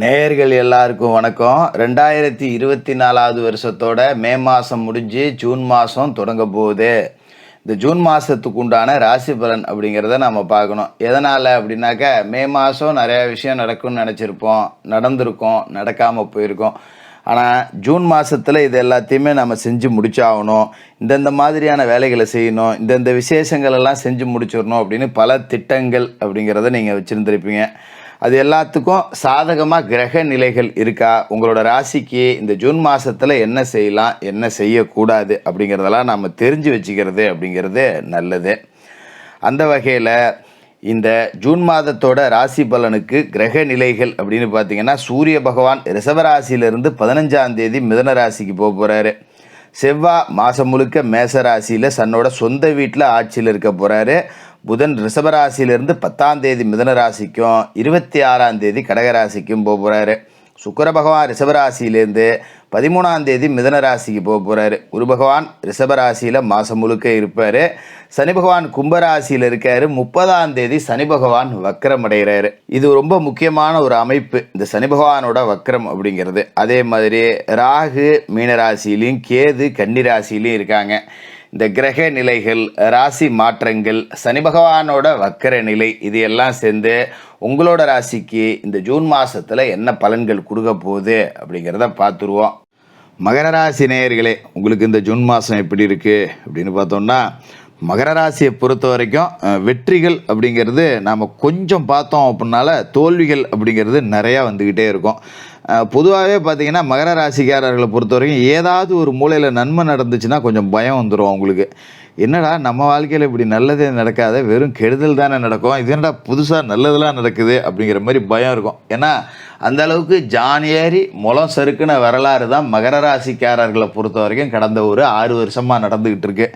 நேயர்கள் எல்லாருக்கும் வணக்கம். 2024வது வருஷத்தோட மே மாதம் முடிஞ்சு ஜூன் மாதம் தொடங்க போகுது. இந்த ஜூன் மாதத்துக்கு உண்டான ராசி பலன் அப்படிங்கிறத நம்ம பார்க்கணும். எதனால் அப்படின்னாக்கா, மே மாதம் நிறையா விஷயம் நடக்கும்னு நினச்சிருப்போம், நடந்திருக்கோம், நடக்காமல் போயிருக்கோம். ஆனால் ஜூன் மாதத்தில் இது எல்லாத்தையுமே நம்ம செஞ்சு முடிச்சாகணும், இந்தந்த மாதிரியான வேலைகளை செய்யணும், இந்தந்த விசேஷங்கள் எல்லாம் செஞ்சு முடிச்சிடணும் அப்படின்னு பல திட்டங்கள் அப்படிங்கிறத நீங்கள் வச்சுருந்துருப்பீங்க. அது எல்லாத்துக்கும் சாதகமாக கிரக நிலைகள் இருக்கா, உங்களோட ராசிக்கு இந்த ஜூன் மாதத்தில் என்ன செய்யலாம், என்ன செய்யக்கூடாது அப்படிங்கிறதெல்லாம் நம்ம தெரிஞ்சு வச்சுக்கிறது அப்படிங்கிறது நல்லது. அந்த வகையில் இந்த ஜூன் மாதத்தோட ராசி பலனுக்கு கிரக நிலைகள் அப்படின்னு பார்த்தீங்கன்னா, சூரிய பகவான் ரிஷபராசியிலிருந்து 15ஆம் தேதி மிதன ராசிக்கு போக போகிறாரு. செவ்வாய் மாதம் முழுக்க மேச ராசியில் தன்னோட சொந்த வீட்டில் ஆட்சியில் இருக்க போகிறாரு. புதன் ரிஷபராசியிலிருந்து 10ஆம் தேதி மிதன ராசிக்கும் 26ஆம் தேதி கடகராசிக்கும் போக போகிறாரு. சுக்கிர பகவான் ரிஷபராசியிலேருந்து 13ஆம் தேதி மிதன ராசிக்கு போக போகிறாரு. குரு பகவான் ரிஷபராசியில் மாதம் முழுக்க இருப்பார். சனி பகவான் கும்பராசியில் இருக்கார். 30ஆம் தேதி சனி பகவான் வக்கரம் அடைகிறாரு. இது ரொம்ப முக்கியமான ஒரு அமைப்பு, இந்த சனி பகவானோட வக்கரம் அப்படிங்கிறது. அதே மாதிரி ராகு மீனராசிலையும் கேது கன்னிராசிலையும் இருக்காங்க. இந்த கிரக நிலைகள், ராசி மாற்றங்கள், சனி பகவானோட வக்கர நிலை, இது எல்லாம் சேர்ந்து உங்களோட ராசிக்கு இந்த ஜூன் மாதத்தில் என்ன பலன்கள் கொடுக்க போகுது அப்படிங்கிறத பார்த்துருவோம். மகர ராசி நேயர்களே, உங்களுக்கு இந்த ஜூன் மாதம் எப்படி இருக்குது அப்படின்னு பார்த்தோம்னா, மகர ராசியை பொறுத்த வரைக்கும் வெற்றிகள் அப்படிங்கிறது நாம் கொஞ்சம் பார்த்தோம் அப்படின்னால தோல்விகள் அப்படிங்கிறது நிறையா வந்துக்கிட்டே இருக்கும். பொதுவாகவே பார்த்திங்கன்னா மகர ராசிக்காரர்களை பொறுத்த வரைக்கும் ஏதாவது ஒரு மூலையில் நன்மை நடந்துச்சுன்னா கொஞ்சம் பயம் வந்துடும் அவங்களுக்கு. என்னடா நம்ம வாழ்க்கையில் இப்படி நல்லதே நடக்காத, வெறும் கெடுதல் தானே நடக்கும், இது என்னடா புதுசாக நல்லதெல்லாம் நடக்குது அப்படிங்கிற மாதிரி பயம் இருக்கும். ஏன்னா அந்த அளவுக்கு ஜானியேறி முளம் சறுக்குன வரலாறு தான் மகர ராசிக்காரர்களை பொறுத்த வரைக்கும் கடந்த ஒரு 6 வருஷமாக நடந்துக்கிட்டு இருக்கு.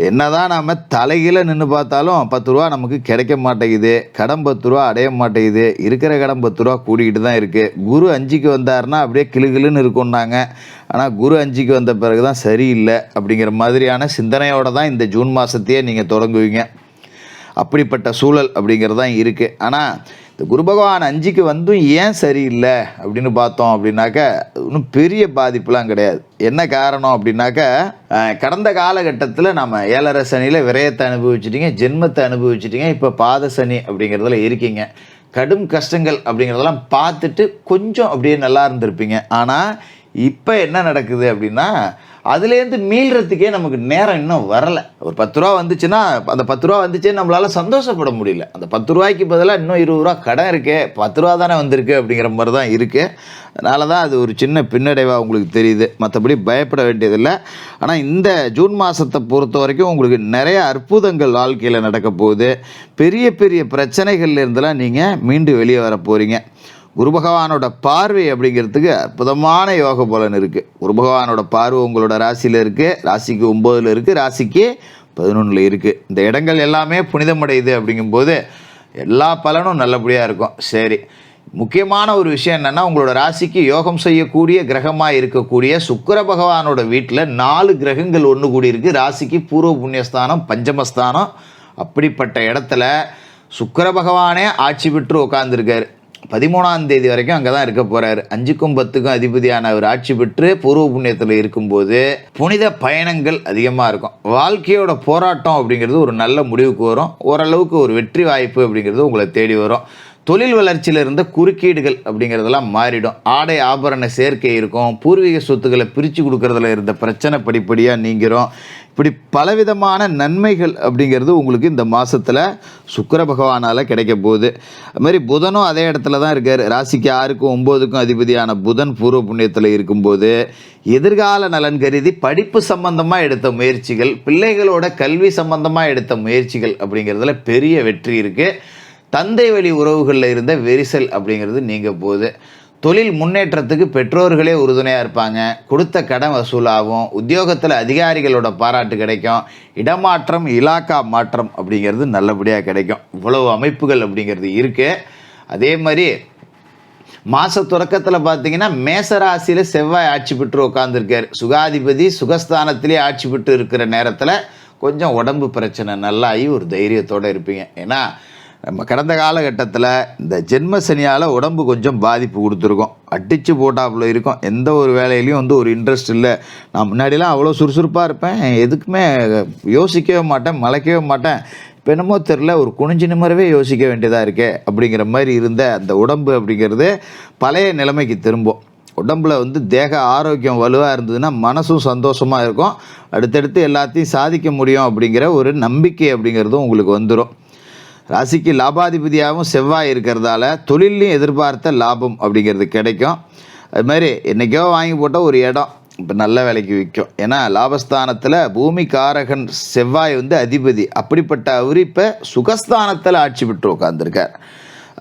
என்னதான் நாம் தலைகீழ நின்று பார்த்தாலும் 10 ரூபா நமக்கு கிடைக்க மாட்டேங்குது, கடன் 10 ரூபா அடைய மாட்டேங்குது, இருக்கிற கடன் 10 ரூபா கூடிக்கிட்டு தான் இருக்குது. குரு 5க்கு வந்தாருன்னா அப்படியே கிளுகிளுன்னு இருக்கும்னாங்க. ஆனால் குரு 5க்கு வந்த பிறகு தான் சரியில்லை அப்படிங்கிற மாதிரியான சிந்தனையோடு தான் இந்த ஜூன் மாதத்தையே நீங்கள் தொடங்குவீங்க. அப்படிப்பட்ட சூழல் அப்படிங்கிறது தான் இருக்குது. ஆனால் இந்த குரு பகவான் 5க்கு வந்தும் ஏன் சரியில்லை அப்படின்னு பார்த்தோம் அப்படின்னாக்கா, இன்னும் பெரிய பாதிப்புலாம் கிடையாது. என்ன காரணம் அப்படின்னாக்கா, கடந்த காலகட்டத்தில் நம்ம 7.5 சனியில் விரயத்தை அனுபவிச்சிட்டிங்க, ஜென்மத்தை அனுபவிச்சிட்டிங்க, இப்போ பாத சனி அப்படிங்கிறதுல இருக்கீங்க. கடும் கஷ்டங்கள் அப்படிங்கிறதெல்லாம் பார்த்துட்டு கொஞ்சம் அப்படியே நல்லா இருந்திருப்பீங்க. ஆனால் இப்போ என்ன நடக்குது அப்படின்னா, அதுலேருந்து மீள்றதுக்கே நமக்கு நேரம் இன்னும் வரலை. ஒரு 10 ரூபா வந்துச்சுன்னா அந்த 10 ரூபா வந்துச்சே நம்மளால் சந்தோஷப்பட முடியல. அந்த 10 ரூபாய்க்கு பதிலாக இன்னும் 20 ரூபா கடன் இருக்கே, 10 ரூபா தானே வந்திருக்கு அப்படிங்கிற மாதிரி தான் இருக்குது. அதனால தான் அது ஒரு சின்ன பின்னடைவாக உங்களுக்கு தெரியுது, மற்றபடி பயப்பட வேண்டியதில்லை. ஆனால் இந்த ஜூன் மாதத்தை பொறுத்த வரைக்கும் உங்களுக்கு நிறைய அற்புதங்கள் வாழ்க்கையில் நடக்க போகுது. பெரிய பெரிய பிரச்சனைகள்லேருந்துலாம் நீங்கள் மீண்டு வெளியே வர போகிறீங்க. குரு பகவானோட பார்வை அப்படிங்கிறதுக்கு அற்புதமான யோக பலன் இருக்குது. குரு பகவானோட பார்வை உங்களோட ராசியில் இருக்குது, ராசிக்கு 9ல் இருக்குது, ராசிக்கு 11ல் இருக்குது. இந்த இடங்கள் எல்லாமே புனிதமடையுது அப்படிங்கும்போது எல்லா பலனும் நல்லபடியாக இருக்கும். சரி, முக்கியமான ஒரு விஷயம் என்னென்னா, உங்களோட ராசிக்கு யோகம் செய்யக்கூடிய கிரகமாக இருக்கக்கூடிய சுக்கிர பகவானோட வீட்டில் 4 கிரகங்கள் ஒன்று கூடி இருக்குது. ராசிக்கு பூர்வ புண்ணியஸ்தானம், பஞ்சமஸ்தானம். அப்படிப்பட்ட இடத்துல சுக்கிர பகவானே ஆட்சி பெற்று உட்காந்துருக்காரு. 13ஆம் தேதி வரைக்கும் அங்கே தான் இருக்க போகிறாரு. 5க்கும் 10க்கும் அதிபதியான அவர் ஆட்சி பெற்று பூர்வ புண்ணியத்தில் இருக்கும்போது புனித பயணங்கள் அதிகமாக இருக்கும். வாழ்க்கையோட போராட்டம் அப்படிங்கிறது ஒரு நல்ல முடிவுக்கு வரும். ஓரளவுக்கு ஒரு வெற்றி வாய்ப்பு அப்படிங்கிறது உங்களை தேடி வரும். தொழில் வளர்ச்சியில் இருந்த குறுக்கீடுகள் அப்படிங்கிறதெல்லாம் மாறிடும். ஆடை ஆபரண சேர்க்கை இருக்கும். பூர்வீக சொத்துக்களை பிரித்து கொடுக்கறதுல இருந்த பிரச்சனை படிப்படியாக நீங்கிறோம். இப்படி பலவிதமான நன்மைகள் அப்படிங்கிறது உங்களுக்கு இந்த மாதத்தில் சுக்கிர பகவானால் கிடைக்க போகுது. அதுமாதிரி புதனும் அதே இடத்துல தான் இருக்கார். ராசிக்கு 6க்கும் 9க்கும் அதிபதியான புதன் பூர்வ புண்ணியத்தில் இருக்கும்போது எதிர்கால நலன் கருதி படிப்பு சம்பந்தமாக எடுத்த முயற்சிகள், பிள்ளைகளோட கல்வி சம்பந்தமாக எடுத்த முயற்சிகள் அப்படிங்கிறதுல பெரிய வெற்றி இருக்குது. தந்தை வழி உறவுகளில் இருந்த வெரிசல் அப்படிங்கிறது நீங்கள் போகுது. தொழில் முன்னேற்றத்துக்கு பெற்றோர்களே உறுதுணையாக இருப்பாங்க. கொடுத்த கடன் வசூலாகும். உத்தியோகத்தில் அதிகாரிகளோட பாராட்டு கிடைக்கும். இடமாற்றம், இலாக்கா மாற்றம் அப்படிங்கிறது நல்லபடியாக கிடைக்கும். இவ்வளவு அமைப்புகள் அப்படிங்கிறது இருக்குது. அதே மாதிரி மாத தொடக்கத்தில் பார்த்தீங்கன்னா மேசராசியில் செவ்வாய் ஆட்சி பெற்று உட்காந்துருக்கார். சுகாதிபதி சுகஸ்தானத்திலே ஆட்சி பெற்று இருக்கிற நேரத்தில் கொஞ்சம் உடம்பு பிரச்சனை நல்லாகி ஒரு தைரியத்தோடு இருப்பீங்க. ஏன்னா நம்ம கடந்த காலகட்டத்தில் இந்த ஜென்ம சனியால் உடம்பு கொஞ்சம் பாதிப்பு கொடுத்துருக்கோம். அடித்து போட்டாப்புல இருக்கும். எந்த ஒரு வேலையிலையும் வந்து ஒரு இன்ட்ரெஸ்ட் இல்லை. நான் முன்னாடிலாம் அவ்வளோ சுறுசுறுப்பாக இருப்பேன், எதுக்குமே யோசிக்கவே மாட்டேன், மலைக்கவே மாட்டேன். இப்போ என்னமோ தெரில, ஒரு குனிஞ்சு நிமிரவே யோசிக்க வேண்டியதாக இருக்கே அப்படிங்கிற மாதிரி இருந்த அந்த உடம்பு அப்படிங்கிறது பழைய நிலைமைக்கு திரும்பும். உடம்புல வந்து தேக ஆரோக்கியம் வலுவாக இருந்ததுன்னா மனசும் சந்தோஷமாக இருக்கும். அடுத்தடுத்து எல்லாத்தையும் சாதிக்க முடியும் அப்படிங்கிற ஒரு நம்பிக்கை அப்படிங்கிறதும் உங்களுக்கு வந்துடும். ராசிக்கு லாபாதிபதியாகவும் செவ்வாய் இருக்கிறதால தொழிலையும் எதிர்பார்த்த லாபம் அப்படிங்கிறது கிடைக்கும். அது மாதிரி என்றைக்கோ வாங்கி போட்டால் ஒரு இடம் இப்போ நல்ல விலைக்கு விற்கும். ஏன்னா லாபஸ்தானத்தில் பூமி காரகன் செவ்வாய் வந்து அதிபதி. அப்படிப்பட்ட அவர் இப்போ சுகஸ்தானத்தில் ஆட்சி பெற்று உட்காந்துருக்கார்.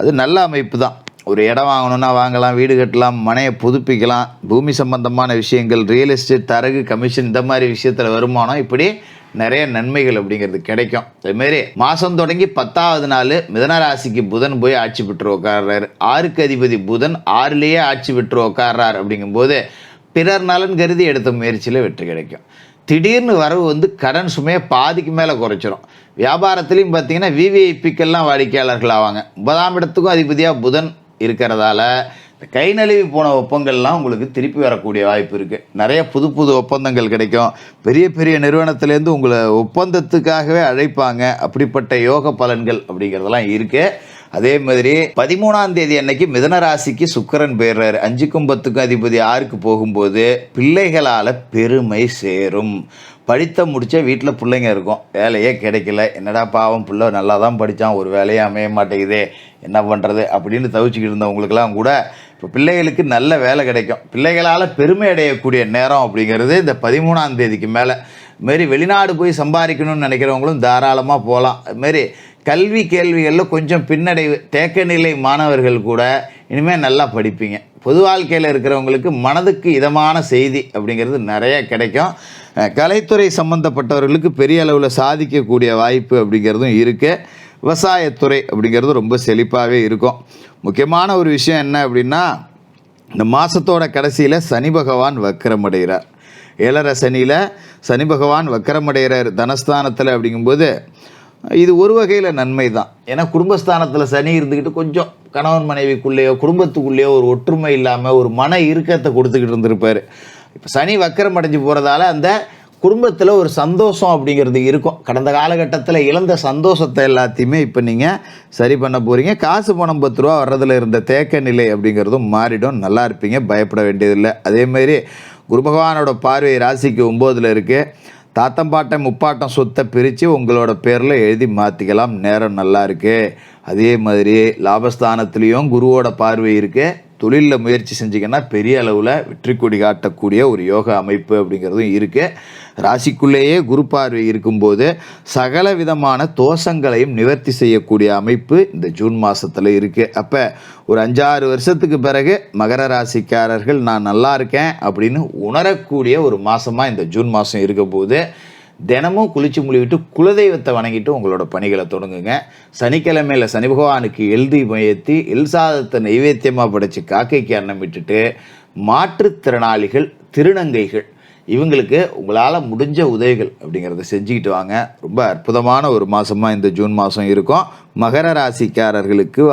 அது நல்ல அமைப்பு தான். ஒரு இடம் வாங்கணுன்னா வாங்கலாம், வீடு கட்டலாம், மனையை புதுப்பிக்கலாம், பூமி சம்பந்தமான விஷயங்கள், ரியல் எஸ்டேட், தரகு, கமிஷன், இந்த மாதிரி விஷயத்தில் வருமானம், இப்படி நிறைய நன்மைகள் அப்படிங்கிறது கிடைக்கும். அதுமாரி மாதம் தொடங்கி 10வது நாள் மிதனராசிக்கு புதன் போய் ஆட்சி பெற்று உட்கார்றாரு. 6க்கு அதிபதி புதன் 6லேயே ஆட்சி பெற்று உட்கார்றார். அப்படிங்கும்போது பிறர் நலன் கருதி எடுத்த முயற்சியில் வெற்றி கிடைக்கும். திடீர்னு வரவு வந்து கடன் சுமையை பாதிக்கு மேலே குறைச்சிரும். வியாபாரத்துலேயும் பார்த்தீங்கன்னா விவிஐபிக்கெல்லாம் வாடிக்கையாளர்கள் ஆவாங்க. 9ஆம் இடத்துக்கும் அதிபதியாக புதன் இருக்கிறதால இந்த கை நழுவி போன ஒப்பந்தங்கள்லாம் உங்களுக்கு திருப்பி வரக்கூடிய வாய்ப்பு இருக்குது. நிறைய புது புது ஒப்பந்தங்கள் கிடைக்கும். பெரிய பெரிய நிறுவனத்துலேருந்து உங்களை ஒப்பந்தத்துக்காகவே அழைப்பாங்க. அப்படிப்பட்ட யோக பலன்கள் அப்படிங்கிறதெல்லாம் இருக்குது. அதே மாதிரி 13ஆம் தேதி அன்னைக்கு மிதனராசிக்கு சுக்கிரன் போயிடுறாரு. 5க்கும் 10க்கும் அதிபதி 6க்கு போகும்போது பிள்ளைகளால் பெருமை சேரும். படித்த முடித்த வீட்டில் பிள்ளைங்க இருக்கும், வேலையே கிடைக்கல, என்னடா பாவம் பிள்ளை நல்லா தான் படித்தான், ஒரு வேலையே அமைய மாட்டேங்குதே, என்ன பண்ணுறது அப்படின்னு தவிச்சிக்கிட்டு இருந்தவங்களுக்கெல்லாம் கூட இப்போ பிள்ளைகளுக்கு நல்ல வேலை கிடைக்கும். பிள்ளைகளால் பெருமை அடையக்கூடிய நேரம் அப்படிங்கிறது இந்த 13ஆம் தேதிக்கு மேலே. இதுமாரி வெளிநாடு போய் சம்பாதிக்கணும்னு நினைக்கிறவங்களும் தாராளமாக போகலாம். அதுமாரி கல்வி கேள்விகளில் கொஞ்சம் பின்னடைவு, தேக்க நிலை மாணவர்கள் கூட இனிமேல் நல்லா படிப்பீங்க. பொது வாழ்க்கையில் இருக்கிறவங்களுக்கு மனதுக்கு இதமான செய்தி அப்படிங்கிறது நிறைய கிடைக்கும். கலைத்துறை சம்மந்தப்பட்டவர்களுக்கு பெரிய அளவில் சாதிக்கக்கூடிய வாய்ப்பு அப்படிங்கிறதும் இருக்குது. விவசாயத்துறை அப்படிங்கிறது ரொம்ப செழிப்பாகவே இருக்கும். முக்கியமான ஒரு விஷயம் என்ன அப்படின்னா, இந்த மாதத்தோட கடைசியில் சனி பகவான் வக்கரமடைகிறார். 7.5 சனியில் சனி பகவான் வக்கரமடைகிறார் தனஸ்தானத்தில். அப்படிங்கும்போது இது ஒரு வகையில் நன்மை தான். ஏன்னா குடும்பஸ்தானத்தில் சனி இருந்துக்கிட்டு கொஞ்சம் கணவன் மனைவிக்குள்ளேயோ குடும்பத்துக்குள்ளேயோ ஒரு ஒற்றுமை இல்லாமல் ஒரு மன இறுக்கத்தை கொடுத்துக்கிட்டு இருந்திருப்பார். இப்போ சனி வக்கரம் அடைஞ்சு போகிறதால அந்த குடும்பத்தில் ஒரு சந்தோஷம் அப்படிங்கிறது இருக்கும். கடந்த காலகட்டத்தில் இழந்த சந்தோஷத்தை எல்லாத்தையுமே இப்போ நீங்கள் சரி பண்ண போகிறீங்க. காசு பணம் 10 ரூபா வர்றதில் இருந்த தேக்க நிலை அப்படிங்கிறதும் மாறிடும். நல்லா இருப்பீங்க, பயப்பட வேண்டியதில்லை. அதேமாரி குரு பகவானோட பார்வை ராசிக்கு 9ல் இருக்குது. தாத்தம் பாட்டம் முப்பாட்டம் சொத்தை பிரித்து உங்களோட பேரில் எழுதி மாற்றிக்கலாம். நேரம் நல்லா இருக்குது. அதே மாதிரி லாபஸ்தானத்துலேயும் குருவோட பார்வை இருக்குது. தொழிலில் முயற்சி செஞ்சிங்கன்னா பெரிய அளவில் வெற்றி கொடி காட்டக்கூடிய ஒரு யோக அமைப்பு அப்படிங்கிறதும் இருக்குது. ராசிக்குள்ளேயே குரு பார்வை இருக்கும்போது சகல விதமான தோஷங்களையும் நிவர்த்தி செய்யக்கூடிய அமைப்பு இந்த ஜூன் மாதத்தில் இருக்குது. அப்போ ஒரு 5-6 வருஷத்துக்கு பிறகு மகர ராசிக்காரர்கள் நான் நல்லா இருக்கேன் அப்படின்னு உணரக்கூடிய ஒரு மாதமாக இந்த ஜூன் மாதம் இருக்க போது தினமும் குளிச்சு முழுவிட்டு குலதெய்வத்தை வணங்கிட்டு உங்களோட பணிகளை தொடங்குங்க. சனிக்கிழமையில் சனி பகவானுக்கு தீபம் ஏற்றி சாதத்தை நைவேத்தியமாக படைச்சி காக்கைக்கு அன்னம் விட்டுட்டு மாற்றுத்திறனாளிகள், திருநங்கைகள் இவங்களுக்கு உங்களால் முடிஞ்ச உதவிகள் அப்படிங்கிறத செஞ்சுக்கிட்டு வாங்க. ரொம்ப அற்புதமான ஒரு மாதமாக இந்த ஜூன் மாதம் இருக்கும் மகர ராசிக்காரர்களுக்கு.